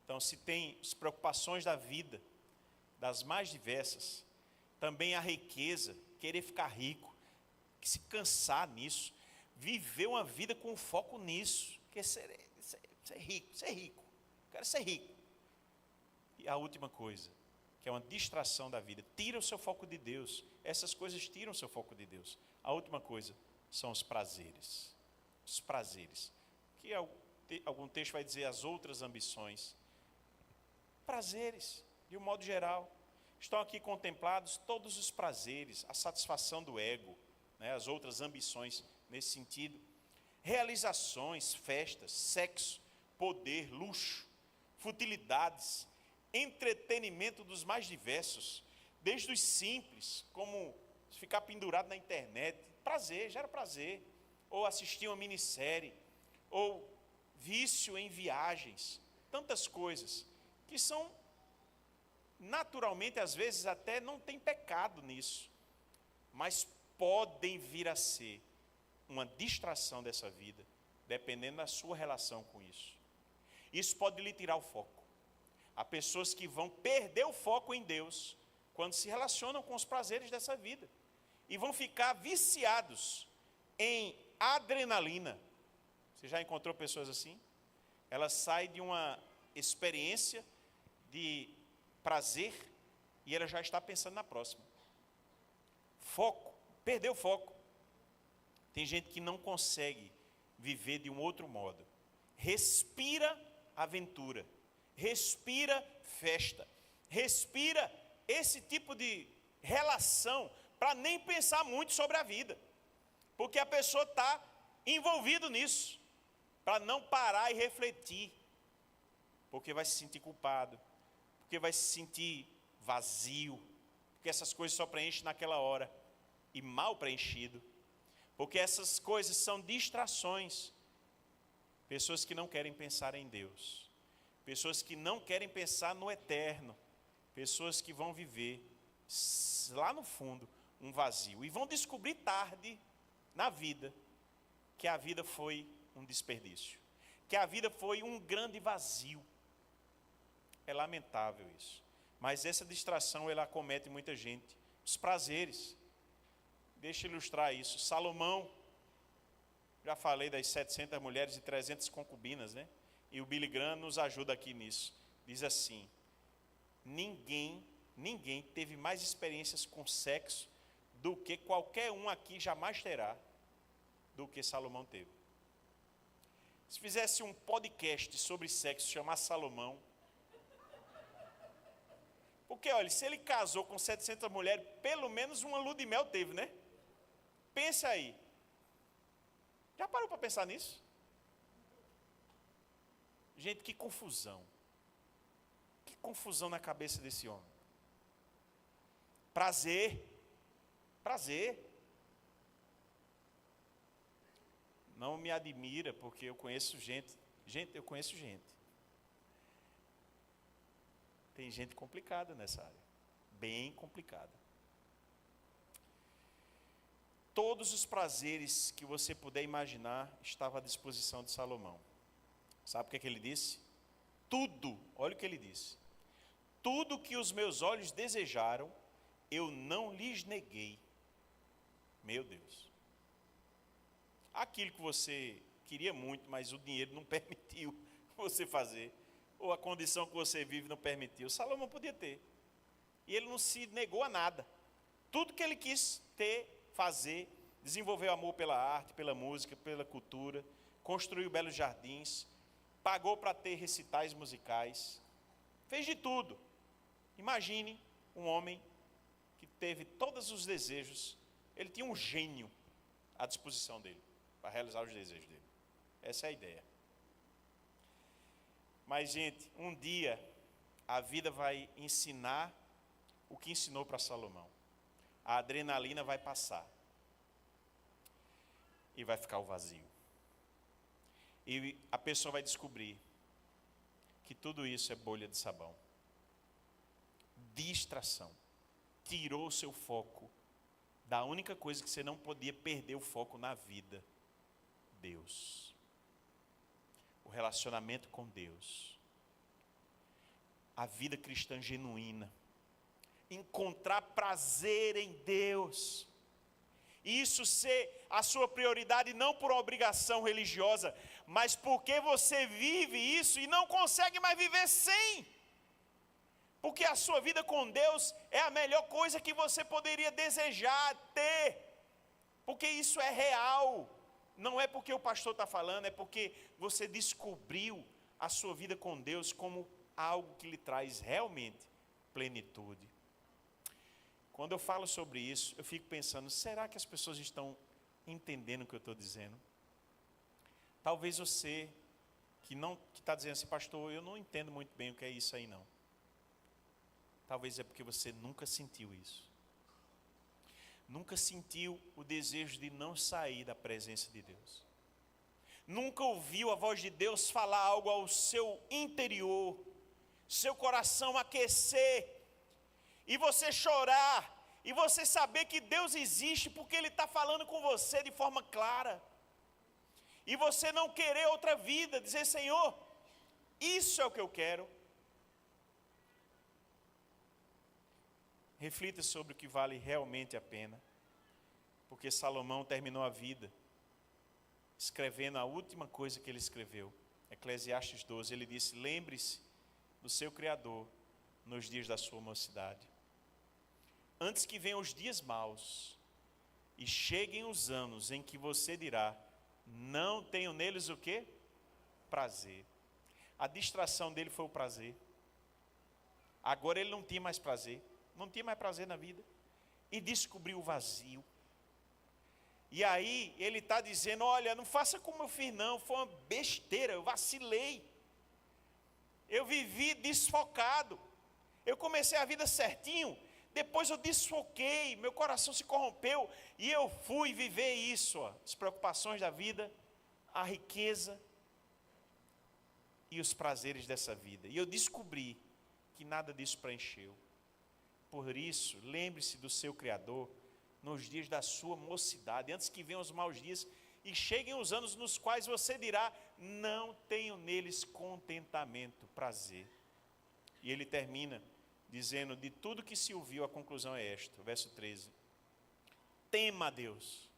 Então, se tem as preocupações da vida, das mais diversas, também a riqueza, querer ficar rico, se cansar nisso, viver uma vida com foco nisso, quer ser rico, quero ser rico. E a última coisa, que é uma distração da vida, tira o seu foco de Deus. Essas coisas tiram o seu foco de Deus. A última coisa são os prazeres. Os prazeres. Que algum texto vai dizer as outras ambições. Prazeres, de um modo geral. Estão aqui contemplados todos os prazeres, a satisfação do ego, né, as outras ambições nesse sentido. Realizações, festas, sexo, poder, luxo, futilidades, entretenimento dos mais diversos, desde os simples, como ficar pendurado na internet, prazer, gera prazer, ou assistir uma minissérie, ou vício em viagens, tantas coisas, que são, naturalmente, às vezes até não tem pecado nisso, mas podem vir a ser uma distração dessa vida, dependendo da sua relação com isso. Isso pode lhe tirar o foco. Há pessoas que vão perder o foco em Deus quando se relacionam com os prazeres dessa vida. E vão ficar viciados em adrenalina. Você já encontrou pessoas assim? Ela sai de uma experiência de prazer e ela já está pensando na próxima. Foco, perdeu o foco. Tem gente que não consegue viver de um outro modo. Respira aventura. Respira festa, respira esse tipo de relação para nem pensar muito sobre a vida, porque a pessoa está envolvida nisso, para não parar e refletir, porque vai se sentir culpado, porque vai se sentir vazio, porque essas coisas só preenchem naquela hora, e mal preenchido, porque essas coisas são distrações. Pessoas que não querem pensar em Deus, pessoas que não querem pensar no eterno, pessoas que vão viver lá no fundo um vazio, e vão descobrir tarde na vida que a vida foi um desperdício, que a vida foi um grande vazio. É lamentável isso, mas essa distração ela acomete muita gente. Os prazeres, deixa eu ilustrar isso. Salomão, já falei das 700 mulheres e 300 concubinas, né? E o Billy Graham nos ajuda aqui nisso. Diz assim: ninguém teve mais experiências com sexo do que qualquer um aqui jamais terá, do que Salomão teve. Se fizesse um podcast sobre sexo, chamar Salomão, porque olha, se ele casou com 700 mulheres, pelo menos uma lua de mel teve, né? Pensa aí. Já parou para pensar nisso? Gente, que confusão. Que confusão na cabeça desse homem. Prazer. Não me admira, porque eu conheço gente. Eu conheço gente. Tem gente complicada nessa área. Bem complicada. Todos os prazeres que você puder imaginar estavam à disposição de Salomão. Sabe o que é que ele disse? Tudo, olha o que ele disse. Tudo que os meus olhos desejaram, eu não lhes neguei. Meu Deus. Aquilo que você queria muito, mas o dinheiro não permitiu você fazer, ou a condição que você vive não permitiu, Salomão podia ter. E ele não se negou a nada. Tudo que ele quis ter, fazer, desenvolveu amor pela arte, pela música, pela cultura, construiu belos jardins, pagou para ter recitais musicais, fez de tudo. Imagine um homem que teve todos os desejos, ele tinha um gênio à disposição dele, para realizar os desejos dele. Essa é a ideia. Mas, gente, um dia a vida vai ensinar o que ensinou para Salomão. A adrenalina vai passar. E vai ficar o vazio. E a pessoa vai descobrir que tudo isso é bolha de sabão. Distração. Tirou o seu foco da única coisa que você não podia perder o foco na vida. Deus. O relacionamento com Deus. A vida cristã genuína. Encontrar prazer em Deus. Isso ser a sua prioridade não por obrigação religiosa, mas porque você vive isso e não consegue mais viver sem. Porque a sua vida com Deus é a melhor coisa que você poderia desejar ter. Porque isso é real. Não é porque o pastor está falando, é porque você descobriu a sua vida com Deus como algo que lhe traz realmente plenitude. Quando eu falo sobre isso, eu fico pensando, será que as pessoas estão entendendo o que eu estou dizendo? Talvez você que está dizendo assim, pastor, eu não entendo muito bem o que é isso aí não. Talvez é porque você nunca sentiu isso. Nunca sentiu o desejo de não sair da presença de Deus. Nunca ouviu a voz de Deus falar algo ao seu interior, seu coração aquecer, e você chorar, e você saber que Deus existe porque Ele está falando com você de forma clara. E você não querer outra vida, dizer, Senhor, isso é o que eu quero. Reflita sobre o que vale realmente a pena. Porque Salomão terminou a vida escrevendo a última coisa que ele escreveu. Eclesiastes 12, ele disse, lembre-se do seu Criador nos dias da sua mocidade. Antes que venham os dias maus e cheguem os anos em que você dirá, não tenho neles o quê? Prazer. A distração dele foi o prazer. Agora ele não tinha mais prazer. Não tinha mais prazer na vida. E descobriu o vazio. E aí ele está dizendo, olha, não faça como eu fiz não, foi uma besteira, eu vacilei. Eu vivi desfocado. Eu comecei a vida certinho, Depois eu desfoquei, meu coração se corrompeu e eu fui viver isso, as preocupações da vida, a riqueza e os prazeres dessa vida. E eu descobri que nada disso preencheu. Por isso, lembre-se do seu Criador nos dias da sua mocidade, antes que venham os maus dias e cheguem os anos nos quais você dirá: não tenho neles contentamento, prazer. E ele termina dizendo: de tudo que se ouviu, a conclusão é esta, verso 13. Tema a Deus,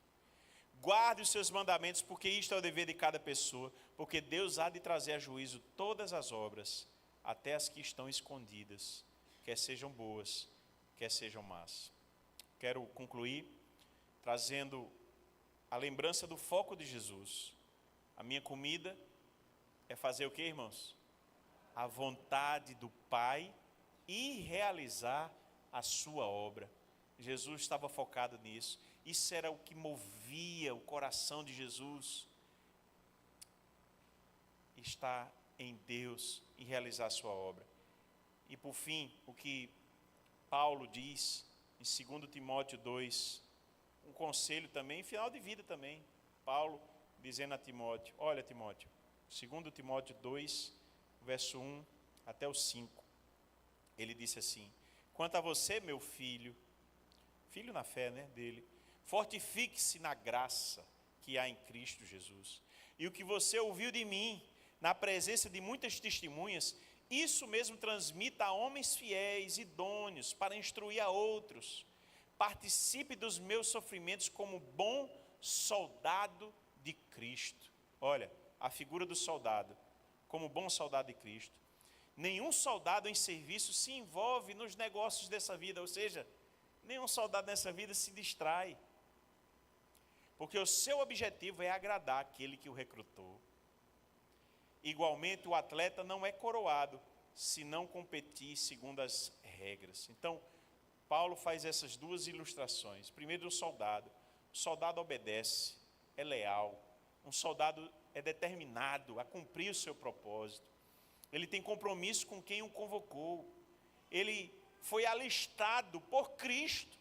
guarde os seus mandamentos, porque isto é o dever de cada pessoa, porque Deus há de trazer a juízo todas as obras, até as que estão escondidas, quer sejam boas, quer sejam más. Quero concluir trazendo a lembrança do foco de Jesus. A minha comida é fazer o que, irmãos? A vontade do Pai e realizar a sua obra. Jesus estava focado nisso. Isso era o que movia o coração de Jesus. Estar em Deus e realizar a sua obra. E por fim, o que Paulo diz em 2 Timóteo 2, um conselho também, final de vida também. Paulo dizendo a Timóteo: olha, Timóteo, 2 Timóteo 2, verso 1 até o 5. Ele disse assim: quanto a você, meu filho na fé, dele, fortifique-se na graça que há em Cristo Jesus. E o que você ouviu de mim, na presença de muitas testemunhas, isso mesmo transmita a homens fiéis, idôneos, para instruir a outros. Participe dos meus sofrimentos como bom soldado de Cristo. Olha, a figura do soldado, como bom soldado de Cristo. Nenhum soldado em serviço se envolve nos negócios dessa vida, ou seja, nenhum soldado nessa vida se distrai. Porque o seu objetivo é agradar aquele que o recrutou. Igualmente, o atleta não é coroado se não competir segundo as regras. Então, Paulo faz essas duas ilustrações. Primeiro, o soldado. O soldado obedece, é leal. Um soldado é determinado a cumprir o seu propósito. Ele tem compromisso com quem o convocou. Ele foi alistado por Cristo.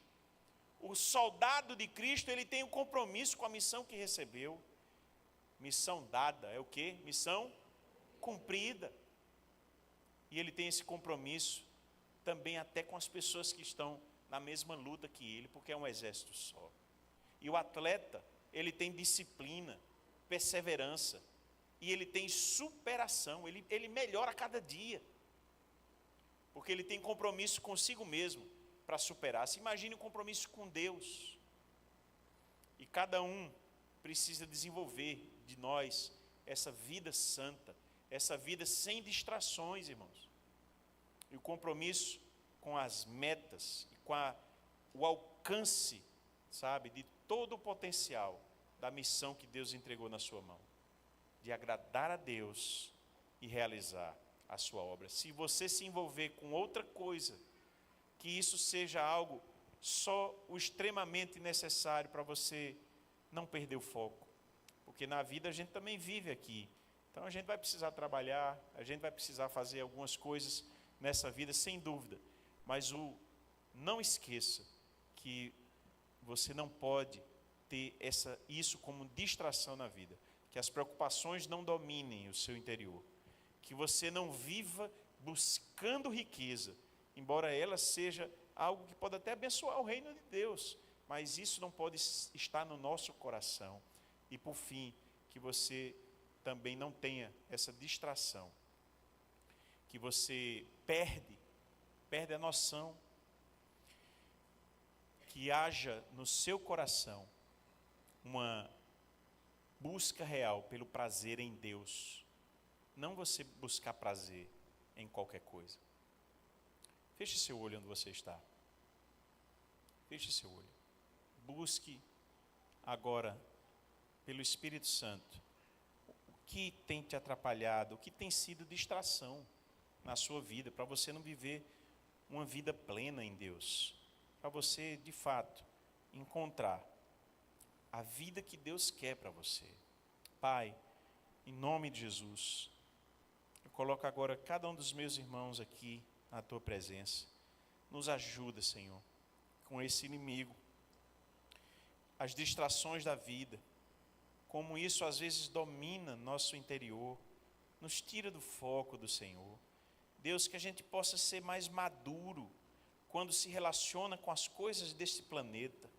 O soldado de Cristo, ele tem um compromisso com a missão que recebeu. Missão dada é o quê? Missão cumprida. E ele tem esse compromisso também até com as pessoas que estão na mesma luta que ele, porque é um exército só. E o atleta, ele tem disciplina, perseverança, e ele tem superação, ele melhora a cada dia, porque ele tem compromisso consigo mesmo para superar. Se imagine um compromisso com Deus, e cada um precisa desenvolver de nós essa vida santa, essa vida sem distrações, irmãos, e o compromisso com as metas, e com o alcance, de todo o potencial da missão que Deus entregou na sua mão, de agradar a Deus e realizar a sua obra. Se você se envolver com outra coisa, que isso seja algo só o extremamente necessário para você não perder o foco, porque na vida a gente também vive aqui, então a gente vai precisar trabalhar, a gente vai precisar fazer algumas coisas nessa vida, sem dúvida, mas não esqueça que você não pode ter isso como distração na vida, que as preocupações não dominem o seu interior, que você não viva buscando riqueza, embora ela seja algo que pode até abençoar o reino de Deus, mas isso não pode estar no nosso coração. E por fim, que você também não tenha essa distração, que você perde a noção, que haja no seu coração uma busca real pelo prazer em Deus, não você buscar prazer em qualquer coisa. Feche seu olho onde você está. Feche seu olho. Busque agora, pelo Espírito Santo, o que tem te atrapalhado, o que tem sido distração na sua vida, para você não viver uma vida plena em Deus, para você, de fato, encontrar a vida que Deus quer para você. Pai, em nome de Jesus, eu coloco agora cada um dos meus irmãos aqui na Tua presença, Nos ajuda, Senhor, com esse inimigo. As distrações da vida, como isso às vezes domina nosso interior, nos tira do foco do Senhor. Deus, que a gente possa ser mais maduro quando se relaciona com as coisas desse planeta,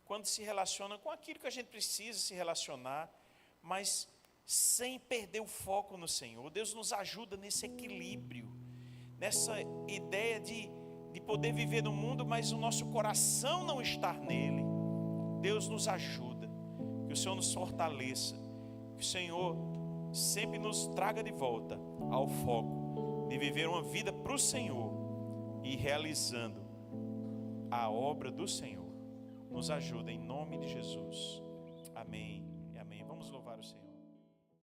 quando se relaciona com aquilo que a gente precisa se relacionar, mas sem perder o foco no Senhor. Deus, nos ajuda nesse equilíbrio, nessa ideia de poder viver no mundo, mas o nosso coração não estar nele. Deus, nos ajuda, que o Senhor nos fortaleça, que o Senhor sempre nos traga de volta ao foco de viver uma vida para o Senhor e realizando a obra do Senhor. Nos ajuda em nome de Jesus. Amém.